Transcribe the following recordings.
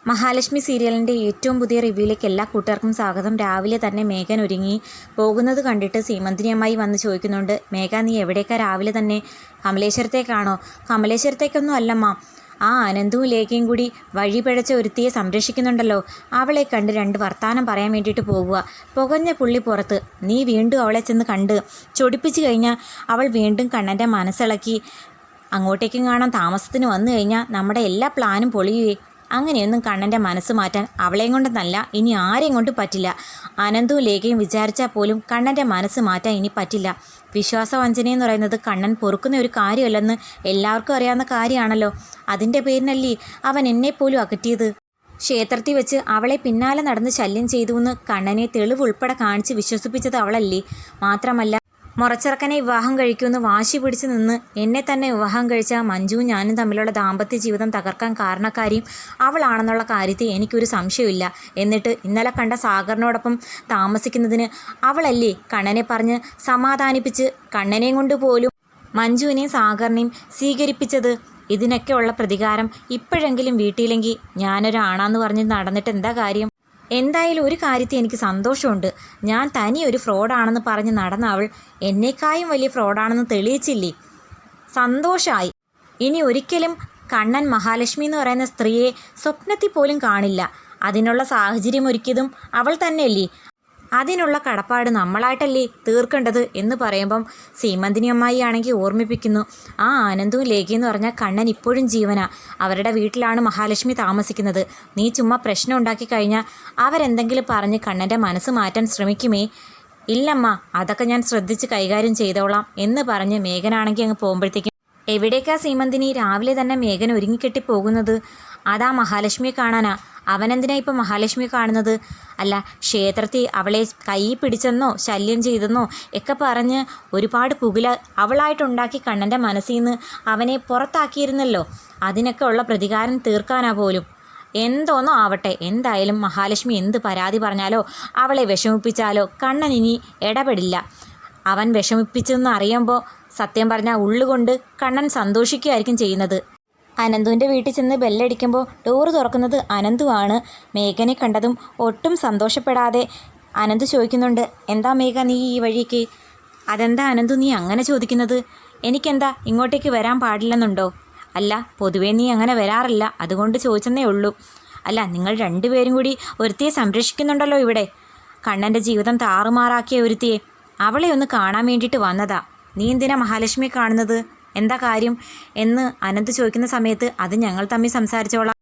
മഹാലക്ഷ്മി സീരിയലിൻ്റെ ഏറ്റവും പുതിയ റിവ്യൂയിലേക്ക് എല്ലാ കൂട്ടുകാർക്കും സ്വാഗതം. രാവിലെ തന്നെ മേഘൻ ഒരുങ്ങി പോകുന്നത് കണ്ടിട്ട് സീമന്തിനി അമ്മായി വന്ന് ചോദിക്കുന്നുണ്ട്, മേഘ നീ എവിടേക്കാ രാവിലെ തന്നെ? കമലേശ്വരത്തേക്കാണോ? കമലേശ്വരത്തേക്കൊന്നും അല്ലമ്മ, ആ അനന്തവും ലേഖയും കൂടി വഴി പിഴച്ച ഒരുത്തിയെ സംരക്ഷിക്കുന്നുണ്ടല്ലോ, അവളെ കണ്ട് രണ്ട് വർത്താനം പറയാൻ വേണ്ടിയിട്ട് പോകുക. പുകഞ്ഞ പുള്ളി പുറത്ത്, നീ വീണ്ടും അവളെ ചെന്ന് കണ്ട് ചൊടിപ്പിച്ച് കഴിഞ്ഞാൽ അവൾ വീണ്ടും കണ്ണൻ്റെ മനസ്സിളക്കി അങ്ങോട്ടേക്കും കാണാൻ താമസത്തിന് വന്നു കഴിഞ്ഞാൽ നമ്മുടെ എല്ലാ പ്ലാനും പൊളിയുകയെ. അങ്ങനെയൊന്നും കണ്ണൻ്റെ മനസ്സ് മാറ്റാൻ അവളെയും കൊണ്ടെന്നല്ല, ഇനി ആരെയും കൊണ്ടും പറ്റില്ല. അനന്തവും ലേഖയും വിചാരിച്ചാൽ പോലും കണ്ണൻ്റെ മനസ്സ് മാറ്റാൻ ഇനി പറ്റില്ല. വിശ്വാസവഞ്ചനയെന്ന് പറയുന്നത് കണ്ണൻ പൊറുക്കുന്ന ഒരു കാര്യമല്ലെന്ന് എല്ലാവർക്കും അറിയാവുന്ന കാര്യമാണല്ലോ. അതിൻ്റെ പേരിനല്ലേ അവൻ എന്നെപ്പോലും അകറ്റിയത്. ക്ഷേത്രത്തിൽ വെച്ച് അവളെ പിന്നാലെ നടന്ന് ശല്യം ചെയ്തുവെന്ന് കണ്ണനെ തെളിവ് ഉൾപ്പെടെ കാണിച്ച് വിശ്വസിപ്പിച്ചത് അവളല്ലേ. മാത്രമല്ല മുറച്ചിറക്കനെ വിവാഹം കഴിക്കുമെന്ന് വാശി പിടിച്ച് നിന്ന് എന്നെ തന്നെ വിവാഹം കഴിച്ച മഞ്ജുവും ഞാനും തമ്മിലുള്ള ദാമ്പത്യ ജീവിതം തകർക്കാൻ കാരണക്കാരിയും അവളാണെന്നുള്ള കാര്യത്തിൽ എനിക്കൊരു സംശയമില്ല. എന്നിട്ട് ഇന്നലെ കണ്ട സാഗറിനോടൊപ്പം താമസിക്കുന്നതിന് അവളല്ലേ കണ്ണനെ പറഞ്ഞ് സമാധാനിപ്പിച്ച് കണ്ണനെയും കൊണ്ട് പോലും മഞ്ജുവിനെയും സാഗറിനെയും സ്വീകരിപ്പിച്ചത്. ഇതിനൊക്കെയുള്ള പ്രതികാരം ഇപ്പോഴെങ്കിലും വീട്ടിലെങ്കിൽ ഞാനൊരാണാന്ന് പറഞ്ഞ് നടന്നിട്ട് എന്താ കാര്യം? എന്തായാലും ഒരു കാര്യത്തിൽ എനിക്ക് സന്തോഷമുണ്ട്. ഞാൻ തനി ഒരു ഫ്രോഡാണെന്ന് പറഞ്ഞ് നടന്ന അവൾ എന്നേക്കായും വലിയ ഫ്രോഡാണെന്ന് തെളിയിച്ചില്ലേ, സന്തോഷമായി. ഇനി ഒരിക്കലും കണ്ണൻ മഹാലക്ഷ്മി എന്ന് പറയുന്ന സ്ത്രീയെ സ്വപ്നത്തിൽ പോലും കാണില്ല. അതിനുള്ള സാഹചര്യം ഒരുക്കിയതും അവൾ തന്നെയല്ലേ. അതിനുള്ള കടപ്പാട് നമ്മളായിട്ടല്ലേ തീർക്കേണ്ടത് എന്ന് പറയുമ്പം സീമന്തിനി അമ്മായി ആണെങ്കിൽ ഓർമ്മിപ്പിക്കുന്നു, ആ ആനന്ദവും ലേഖയെന്ന് പറഞ്ഞാൽ കണ്ണൻ ഇപ്പോഴും ജീവനാ. അവരുടെ വീട്ടിലാണ് മഹാലക്ഷ്മി താമസിക്കുന്നത്. നീ ചുമ്മാ പ്രശ്നം ഉണ്ടാക്കി കഴിഞ്ഞാൽ അവരെന്തെങ്കിലും പറഞ്ഞ് കണ്ണൻ്റെ മനസ്സ് മാറ്റാൻ ശ്രമിക്കുമേ. ഇല്ലമ്മ, അതൊക്കെ ഞാൻ ശ്രദ്ധിച്ച് കൈകാര്യം ചെയ്തോളാം എന്ന് പറഞ്ഞ് മേഘനാണെങ്കിൽ അങ്ങ് പോകുമ്പോഴത്തേക്കും, എവിടേക്കാ സീമന്തിനി രാവിലെ തന്നെ മേഘൻ ഒരുങ്ങിക്കെട്ടി പോകുന്നത്? അതാ മഹാലക്ഷ്മിയെ കാണാനാ. അവനെന്തിനാ ഇപ്പം മഹാലക്ഷ്മിയെ കാണുന്നത്? അല്ല, ക്ഷേത്രത്തിൽ അവളെ കൈ പിടിച്ചെന്നോ ശല്യം ചെയ്തെന്നോ ഒക്കെ പറഞ്ഞ് ഒരുപാട് പുകില അവളായിട്ടുണ്ടാക്കി കണ്ണൻ്റെ മനസ്സിൽ നിന്ന് അവനെ പുറത്താക്കിയിരുന്നല്ലോ. അതിനൊക്കെ ഉള്ള പ്രതികാരം തീർക്കാനാ പോലും. എന്തോന്നോ ആവട്ടെ, എന്തായാലും മഹാലക്ഷ്മി എന്ത് പരാതി പറഞ്ഞാലോ അവളെ വിഷമിപ്പിച്ചാലോ കണ്ണൻ ഇനി ഇടപെടില്ല. അവൻ വിഷമിപ്പിച്ചെന്ന് അറിയുമ്പോൾ സത്യം പറഞ്ഞാൽ ഉള്ളുകൊണ്ട് കണ്ണൻ സന്തോഷിക്കുകയായിരിക്കും ചെയ്യുന്നത്. അനന്തുവിൻ്റെ വീട്ടിൽ ചെന്ന് ബെല്ലടിക്കുമ്പോൾ ഡോറ് തുറക്കുന്നത് അനന്തുവാണ്. മേഘനെ കണ്ടതും ഒട്ടും സന്തോഷപ്പെടാതെ അനന്ത് ചോദിക്കുന്നുണ്ട്, എന്താ മേഘ നീ ഈ വഴിക്ക്? അതെന്താ അനന്തു നീ അങ്ങനെ ചോദിക്കുന്നത്? എനിക്കെന്താ ഇങ്ങോട്ടേക്ക് വരാൻ പാടില്ലെന്നുണ്ടോ? അല്ല, പൊതുവേ നീ അങ്ങനെ വരാറില്ല, അതുകൊണ്ട് ചോദിച്ചെന്നേ ഉള്ളൂ. അല്ല, നിങ്ങൾ രണ്ടുപേരും കൂടി ഒരുത്തിയെ സംരക്ഷിക്കുന്നുണ്ടല്ലോ ഇവിടെ. കണ്ണൻ്റെ ജീവിതം താറുമാറാക്കിയ ഒരുത്തിയെ, അവളെ ഒന്ന് കാണാൻ വേണ്ടിയിട്ട് വന്നതാ. നീ എന്തിനാ മഹാലക്ഷ്മിയെ കാണുന്നത്? എന്താ കാര്യം എന്ന് അനന്ത് ചോദിക്കുന്ന സമയത്ത്, അത് ഞങ്ങൾ തമ്മിൽ സംസാരിച്ചോളാം,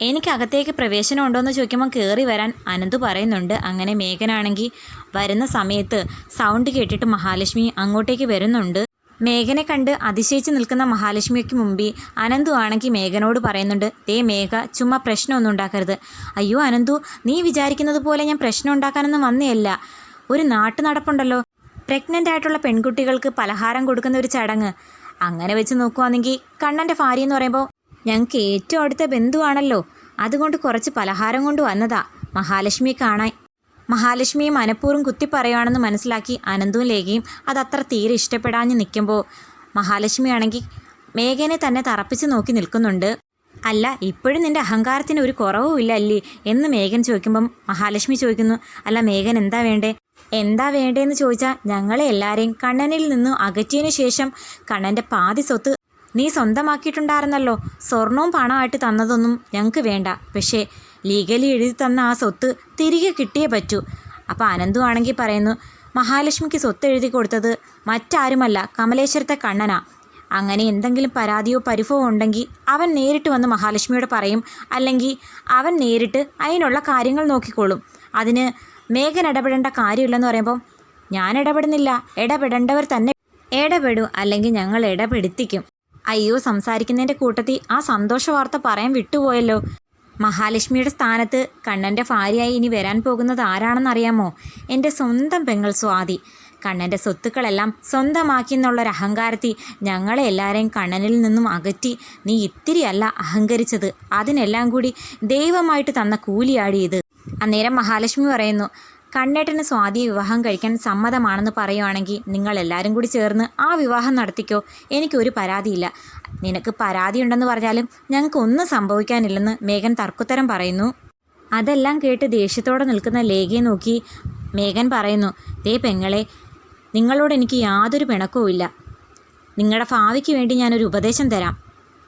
എനിക്ക് അകത്തേക്ക് പ്രവേശനം ഉണ്ടോയെന്ന് ചോദിക്കുമ്പോൾ കയറി വരാൻ അനന്ത് പറയുന്നുണ്ട്. അങ്ങനെ മേഘനാണെങ്കിൽ വരുന്ന സമയത്ത് സൗണ്ട് കേട്ടിട്ട് മഹാലക്ഷ്മി അങ്ങോട്ടേക്ക് വരുന്നുണ്ട്. മേഘനെ കണ്ട് അതിശയിച്ച് നിൽക്കുന്ന മഹാലക്ഷ്മിക്ക് മുമ്പിൽ അനന്തു ആണെങ്കിൽ മേഘനോട് പറയുന്നുണ്ട്, ദേ മേഘ, ചുമ്മാ പ്രശ്നമൊന്നും ഉണ്ടാക്കരുത്. അയ്യോ അനന്തു, നീ വിചാരിക്കുന്നത് പോലെ ഞാൻ പ്രശ്നം ഉണ്ടാക്കാനൊന്നും വന്നേയല്ല. ഒരു നാട്ടു നടപ്പുണ്ടല്ലോ, പ്രഗ്നൻ്റ് ആയിട്ടുള്ള പെൺകുട്ടികൾക്ക് പലഹാരം കൊടുക്കുന്ന ഒരു ചടങ്ങ്. അങ്ങനെ വെച്ച് നോക്കുവാണെങ്കിൽ കണ്ണൻ്റെ ഭാര്യ എന്ന് പറയുമ്പോൾ ഞങ്ങൾക്ക് ഏറ്റവും അടുത്ത ബന്ധുവാണല്ലോ. അതുകൊണ്ട് കുറച്ച് പലഹാരം കൊണ്ട് വന്നതാ മഹാലക്ഷ്മിയെ കാണാൻ. മഹാലക്ഷ്മിയെ മനഃപൂർവ്വം കുത്തിപ്പറയുവാണെന്ന് മനസ്സിലാക്കി അനന്തവും ലേഖയും അതത്ര തീരെ ഇഷ്ടപ്പെടാഞ്ഞ് നിൽക്കുമ്പോൾ മഹാലക്ഷ്മി ആണെങ്കിൽ മേഘനെ തന്നെ തറപ്പിച്ച് നോക്കി നിൽക്കുന്നുണ്ട്. അല്ല, ഇപ്പോഴും നിൻ്റെ അഹങ്കാരത്തിന് ഒരു കുറവുമില്ല അല്ലേ എന്ന് മേഘൻ ചോദിക്കുമ്പം മഹാലക്ഷ്മി ചോദിക്കുന്നു, അല്ല മേഘൻ എന്താ വേണ്ടേ? എന്താ വേണ്ടതെന്ന് ചോദിച്ചാൽ, ഞങ്ങളെ എല്ലാവരെയും കണ്ണനിൽ നിന്നും അകറ്റിയതിന് ശേഷം കണ്ണൻ്റെ പാതി സ്വത്ത് നീ സ്വന്തമാക്കിയിട്ടുണ്ടായിരുന്നല്ലോ. സ്വർണവും പണമായിട്ട് തന്നതൊന്നും ഞങ്ങൾക്ക് വേണ്ട, പക്ഷേ ലീഗലി എഴുതി തന്ന ആ സ്വത്ത് തിരികെ കിട്ടിയേ പറ്റൂ. അപ്പോൾ അനന്തു ആണെങ്കിൽ പറയുന്നു, മഹാലക്ഷ്മിക്ക് സ്വത്ത് എഴുതി കൊടുത്തത് മറ്റാരുമല്ല, കമലേശ്വരത്തെ കണ്ണനാ. അങ്ങനെ എന്തെങ്കിലും പരാതിയോ പരിഭവമോ ഉണ്ടെങ്കിൽ അവൻ നേരിട്ട് വന്ന് മഹാലക്ഷ്മിയോട് പറയും, അല്ലെങ്കിൽ അവൻ നേരിട്ട് അതിനുള്ള കാര്യങ്ങൾ നോക്കിക്കോളും. അതിന് മേഘൻ ഇടപെടേണ്ട കാര്യമില്ലെന്ന് പറയുമ്പോൾ, ഞാൻ ഇടപെടുന്നില്ല, ഇടപെടേണ്ടവർ തന്നെ ഇടപെടൂ, അല്ലെങ്കിൽ ഞങ്ങൾ ഇടപെടുത്തിക്കും. അയ്യോ, സംസാരിക്കുന്നതിൻ്റെ കൂട്ടത്തിൽ ആ സന്തോഷ വാർത്ത പറയാൻ വിട്ടുപോയല്ലോ. മഹാലക്ഷ്മിയുടെ സ്ഥാനത്ത് കണ്ണൻ്റെ ഭാര്യയായി ഇനി വരാൻ പോകുന്നത് ആരാണെന്നറിയാമോ? എൻ്റെ സ്വന്തം പെങ്ങൾ സ്വാതി. കണ്ണൻ്റെ സ്വത്തുക്കളെല്ലാം സ്വന്തമാക്കി എന്നുള്ളൊരു അഹങ്കാരത്തിൽ ഞങ്ങളെ എല്ലാവരെയും കണ്ണനിൽ നിന്നും അകറ്റി നീ ഇത്തിരിയല്ല അഹങ്കരിച്ചത്, അതിനെല്ലാം കൂടി ദൈവമായിട്ട് തന്ന കൂലിയാടി ഇത്. അന്നേരം മഹാലക്ഷ്മി പറയുന്നു, കണ്ണേട്ടന് സ്വാതിയെ വിവാഹം കഴിക്കാൻ സമ്മതമാണെന്ന് പറയുവാണെങ്കിൽ നിങ്ങളെല്ലാവരും കൂടി ചേർന്ന് ആ വിവാഹം നടത്തിക്കോ, എനിക്കൊരു പരാതിയില്ല. നിനക്ക് പരാതിയുണ്ടെന്ന് പറഞ്ഞാലും ഞങ്ങൾക്കൊന്നും സംഭവിക്കാനില്ലെന്ന് മേഘൻ തർക്കുത്തരം പറയുന്നു. അതെല്ലാം കേട്ട് ദേഷ്യത്തോടെ നിൽക്കുന്ന ലേഖയെ നോക്കി മേഘൻ പറയുന്നു, ദേ പെങ്ങളെ, നിങ്ങളോട് എനിക്ക് യാതൊരു പിണക്കവുമില്ല. നിങ്ങളുടെ ഭാവിക്ക് വേണ്ടി ഞാനൊരു ഉപദേശം തരാം.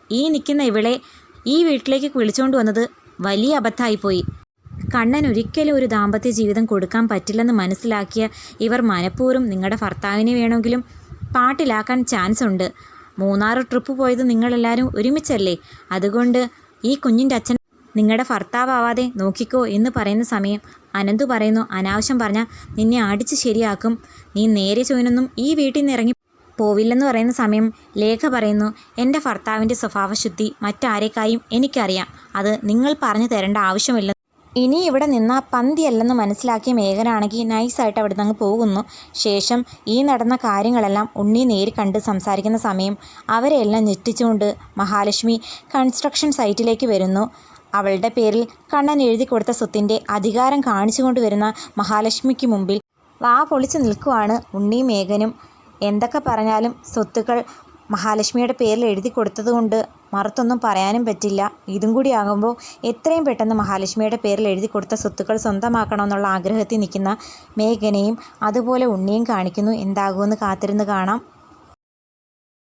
ഈ നിൽക്കുന്ന ഇവളെ ഈ വീട്ടിലേക്ക് വിളിച്ചുകൊണ്ട് വന്നത് വലിയ അബദ്ധമായിപ്പോയി. കണ്ണൻ ഒരിക്കലും ഒരു ദാമ്പത്യ ജീവിതം കൊടുക്കാൻ പറ്റില്ലെന്ന് മനസ്സിലാക്കിയ ഇവർ മനഃപൂർവ്വം നിങ്ങളുടെ ഭർത്താവിനെ വേണമെങ്കിലും പാട്ടിലാക്കാൻ ചാൻസ് ഉണ്ട്. 3 ട്രിപ്പ് പോയത് നിങ്ങളെല്ലാവരും ഒരുമിച്ചല്ലേ, അതുകൊണ്ട് ഈ കുഞ്ഞിൻ്റെ അച്ഛൻ നിങ്ങളുടെ ഭർത്താവാവാതെ നോക്കിക്കോ എന്ന് പറയുന്ന സമയം അനന്തു പറയുന്നു, അനാവശ്യം പറഞ്ഞാൽ നിന്നെ അടിച്ച് ശരിയാക്കും. നീ നേരെ ചൊവ്വനൊന്നും ഈ വീട്ടിൽ നിന്ന് ഇറങ്ങി പോവില്ലെന്ന് പറയുന്ന സമയം ലേഖ പറയുന്നു, എൻ്റെ ഭർത്താവിൻ്റെ സ്വഭാവശുദ്ധി മറ്റാരേക്കായും എനിക്കറിയാം. അത് നിങ്ങൾ പറഞ്ഞു തരേണ്ട ആവശ്യമില്ല. ഇനി ഇവിടെ നിന്ന പന്തിയല്ലെന്ന് മനസ്സിലാക്കിയ മേഘനാണെങ്കിൽ നൈസായിട്ട് അവിടെ നിന്ന് അങ്ങ് പോകുന്നു. ശേഷം ഈ നടന്ന കാര്യങ്ങളെല്ലാം ഉണ്ണി നേരി കണ്ട് സംസാരിക്കുന്ന സമയം അവരെല്ലാം ഞെട്ടിച്ചുകൊണ്ട് മഹാലക്ഷ്മി കൺസ്ട്രക്ഷൻ സൈറ്റിലേക്ക് വരുന്നു. അവളുടെ പേരിൽ കണ്ണൻ എഴുതി കൊടുത്ത സ്വത്തിൻ്റെ അധികാരം കാണിച്ചുകൊണ്ട് വരുന്ന മഹാലക്ഷ്മിക്ക് മുമ്പിൽ വാ പൊളിച്ച് നിൽക്കുവാണ് ഉണ്ണിയും മേഘനും. എന്തൊക്കെ പറഞ്ഞാലും സ്വത്തുക്കൾ മഹാലക്ഷ്മിയുടെ പേരിൽ എഴുതി കൊടുത്തതുകൊണ്ട് മറുത്തൊന്നും പറയാനും പറ്റില്ല. ഇതും കൂടി ആകുമ്പോൾ എത്രയും പെട്ടെന്ന് മഹാലക്ഷ്മിയുടെ പേരിൽ എഴുതി കൊടുത്ത സ്വത്തുക്കൾ സ്വന്തമാക്കണമെന്നുള്ള ആഗ്രഹത്തിൽ നിൽക്കുന്ന മേഘനെയും അതുപോലെ ഉണ്ണിയും കാണിക്കുന്നു. എന്താകുമെന്ന് കാത്തിരുന്ന് കാണാം.